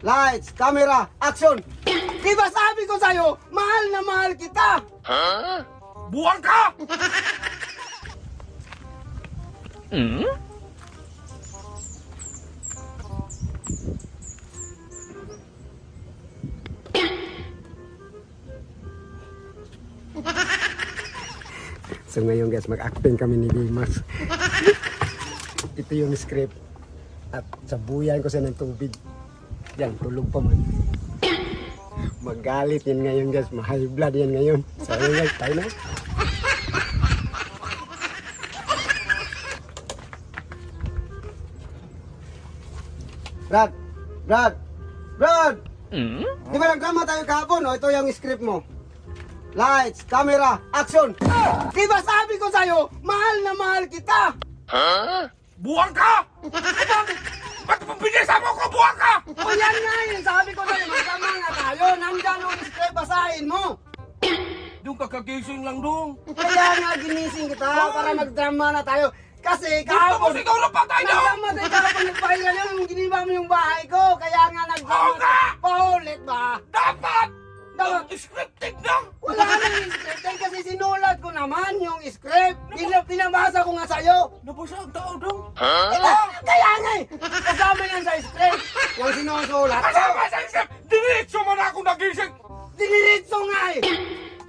Lights, camera, action! Di ba sabi ko sa'yo, mahal na mahal kita! Buwang ka! So ngayon guys, mag-acting kami ni Dimas. Ito yung script. At sabuyan ko siya ng tubig. Yan, tulog pa man. Magalit yan ngayon guys, ma-high blood yan ngayon. So yun guys, tayo na. Brad! Di ba nagkama tayo kahapon? O, ito yung script mo. Lights, camera, action! Di ba sabi ko sa'yo, mahal na mahal kita! Buwang ka! Ba't mo binisa mo ko, buwang ka? O yan nga yun, sabi ko sa'yo, magkama nga tayo. Nandyan yung script, basahin mo. Doon kakagising lang dong. Kaya nga ginising kita para magdrama na tayo. Kasi Gusto mo kahapon, siguro patay na! nagdrama tayo kahapon nagpahinga lang, giniba mo yung bahay ko. Kaya nga nagdrama. Oo nga! Paulit ba? Dapat! Dapat. Scripted na! Wala nang script eh, kasi sinulat ko naman yung script. Pinabasa ko nga sa'yo. Nabasa ang tao dong. Kaya nga eh, kasama yan sa script. Yung sinusulat ko. Kasama sa isip! Diretso mo na ako nagising! Diniritso nga eh.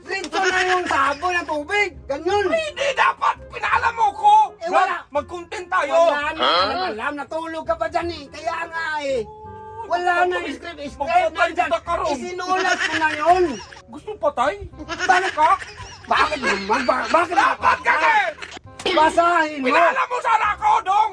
Diretso na yung sabon ng tubig. Ganyan. Hindi dapat! Pinaalam mo ko! Eh, wala. Mag-content tayo! Wala na, alam, natulog ka pa dyan eh. Kaya nga eh. Wala na yung script. Magpapay Nandyan. kita karon. Isinulat ko na yun. Gusto patay? Paano ka? Bakit naman? Bakit? Dapat kasi! Basahin mo. Pinaalam mo sana ako, dong!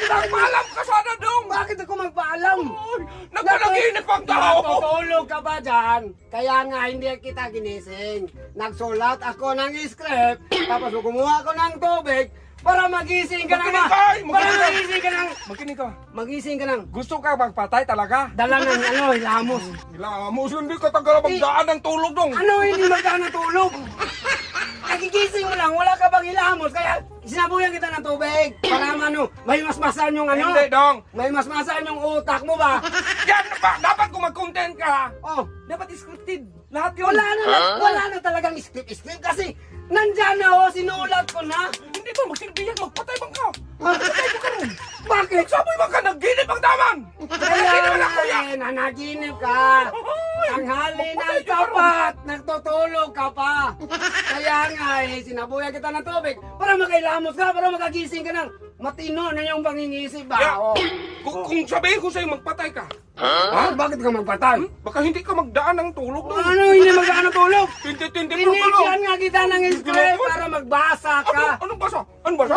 Nagpaalam ka sana, dong! Bakit ako magpaalam? Ay, nagpanaginip ang tao! Natutulog ka ba dyan? Kaya nga hindi kita ginising. Nagsulat ako ng script, tapos kumuha ko ng tubig para magising ka na. Makinig ka! Makinig ka! Magising ka nang. Gusto ka magpatay talaga? Dala ng hilamos. Ilamos, hindi ka tagal magdaan ng tulog, dong! Ano hindi magkano tulog? Nagigising mo lang, wala ka bang hilamos, kaya sinabuyan kita ng tubig. Para ano, may masmasan yung ano. Hindi, dong! May masmasan yung utak mo ba? Yan ba? Dapat kung mag-content ka, Oh, dapat scripted. Lahat yun. wala na talagang script kasi nandyan na oh, sinulat ko na. Hindi ba magsilbi yan? Magpatay bang ka? Patay mo ka rin. Bakit? Sabi ba ka nagginip ang daman? Kaya Nagginip nga na kuya! eh, nanaginip ka. Tanghali ng tapat, nagtutulog ka pa. Kaya nga eh, sinabuyan kita ng tubig para makailamos ka, para makagising ka ng matino na yung pangingisip ba? Yeah. Oh. Kung sabihin ko sa'yo magpatay ka, Bakit ka magpatay? baka hindi ka magdaan ng tulog doon. Ano, hindi magkano tulog? Tindi-tindi pero tulog. Binigyan nga kita ng script para magbasa ka. Anong basa? Anong basa?